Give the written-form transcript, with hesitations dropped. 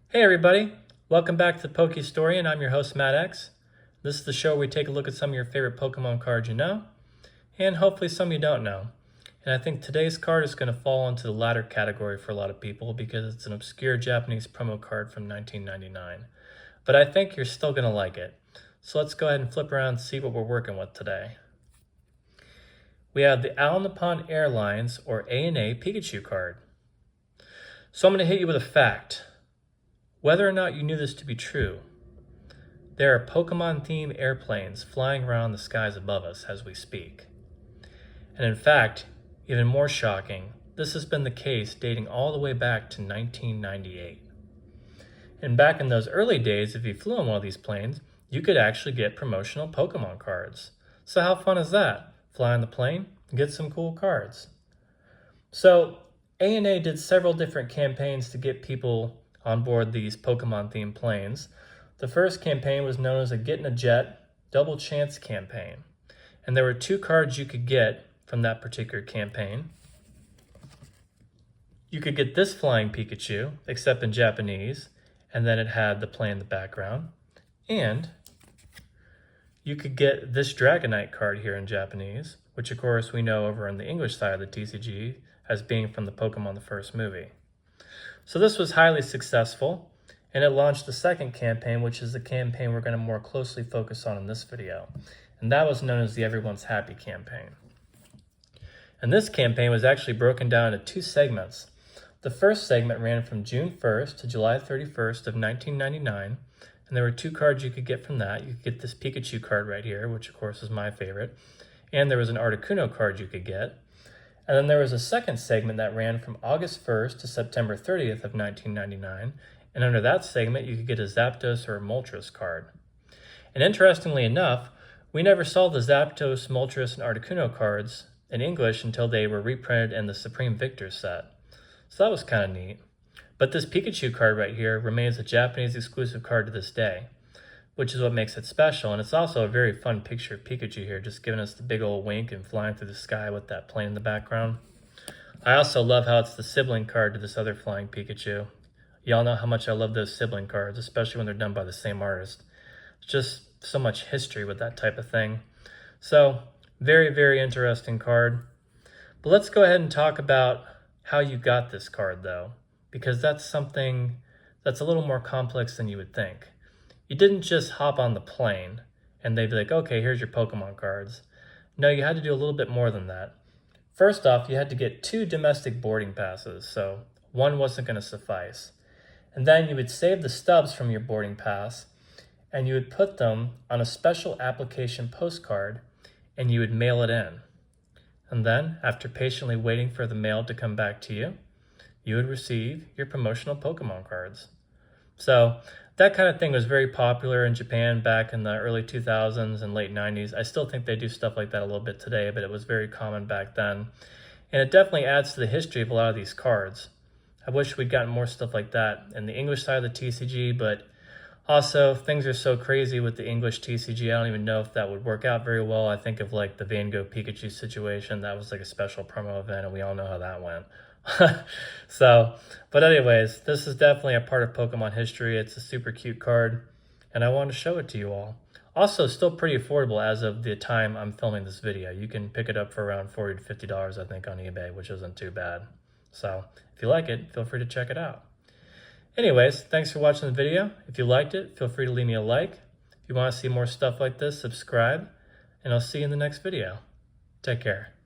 Hey everybody, welcome back to the Poke Story, and I'm your host Matt X. This is the show where we take a look at some of your favorite Pokemon cards you know, and hopefully some you don't know. And I think today's card is going to fall into the latter category for a lot of people because it's an obscure Japanese promo card from 1999. But I think you're still going to like it. So let's go ahead and flip around and see what we're working with today. We have the All Nippon Airlines or ANA Pikachu card. So I'm going to hit you with a fact. Whether or not you knew this to be true, there are Pokemon-themed airplanes flying around the skies above us as we speak. And in fact, even more shocking, this has been the case dating all the way back to 1998. And back in those early days, if you flew on one of these planes, you could actually get promotional Pokemon cards. So how fun is that? Fly on the plane and get some cool cards. So ANA did several different campaigns to get people on board these Pokemon-themed planes. The first campaign was known as a Get in a Jet Double Chance campaign. And there were two cards you could get from that particular campaign. You could get this flying Pikachu, except in Japanese, and then it had the plane in the background. And you could get this Dragonite card here in Japanese, which of course we know over on the English side of the TCG as being from the Pokemon the First movie. So this was highly successful, and it launched the second campaign, which is the campaign we're going to more closely focus on in this video. And that was known as the Everyone's Happy campaign. And this campaign was actually broken down into two segments. The first segment ran from June 1st to July 31st of 1999, and there were two cards you could get from that. You could get this Pikachu card right here, which of course is my favorite, and there was an Articuno card you could get. And then there was a second segment that ran from August 1st to September 30th of 1999, and under that segment you could get a Zapdos or a Moltres card. And interestingly enough, we never saw the Zapdos, Moltres, and Articuno cards in English until they were reprinted in the Supreme Victor set. So that was kind of neat. But this Pikachu card right here remains a Japanese exclusive card to this day, which is what makes it special. And it's also a very fun picture of Pikachu here, just giving us the big old wink and flying through the sky with that plane in the background. I also love how it's the sibling card to this other flying Pikachu. Y'all know how much I love those sibling cards, especially when they're done by the same artist. It's just so much history with that type of thing. So, very, very interesting card. But let's go ahead and talk about how you got this card, though, because that's something that's a little more complex than you would think. You didn't just hop on the plane and they'd be like, okay, here's your Pokemon cards. No, you had to do a little bit more than that. First off, you had to get 2 domestic boarding passes, so one wasn't going to suffice. And then you would save the stubs from your boarding pass and you would put them on a special application postcard and you would mail it in. And then, after patiently waiting for the mail to come back to you, you would receive your promotional Pokemon cards. So that kind of thing was very popular in Japan back in the early 2000s and late 90s. I still think they do stuff like that a little bit today, but it was very common back then. And it definitely adds to the history of a lot of these cards. I wish we'd gotten more stuff like that in the English side of the TCG, but also things are so crazy with the English TCG, I don't even know if that would work out very well. I think of like the Van Gogh Pikachu situation. That was like a special promo event, and we all know how that went. But anyways, this is definitely a part of Pokemon history. It's a super cute card, and I wanted to show it to you all. Also, still pretty affordable as of the time I'm filming this video. You can pick it up for around $40 to $50, I think, on eBay, which isn't too bad. So if you like it, feel free to check it out. Anyways, thanks for watching the video. If you liked it, feel free to leave me a like. If you want to see more stuff like this, subscribe, and I'll see you in the next video. Take care.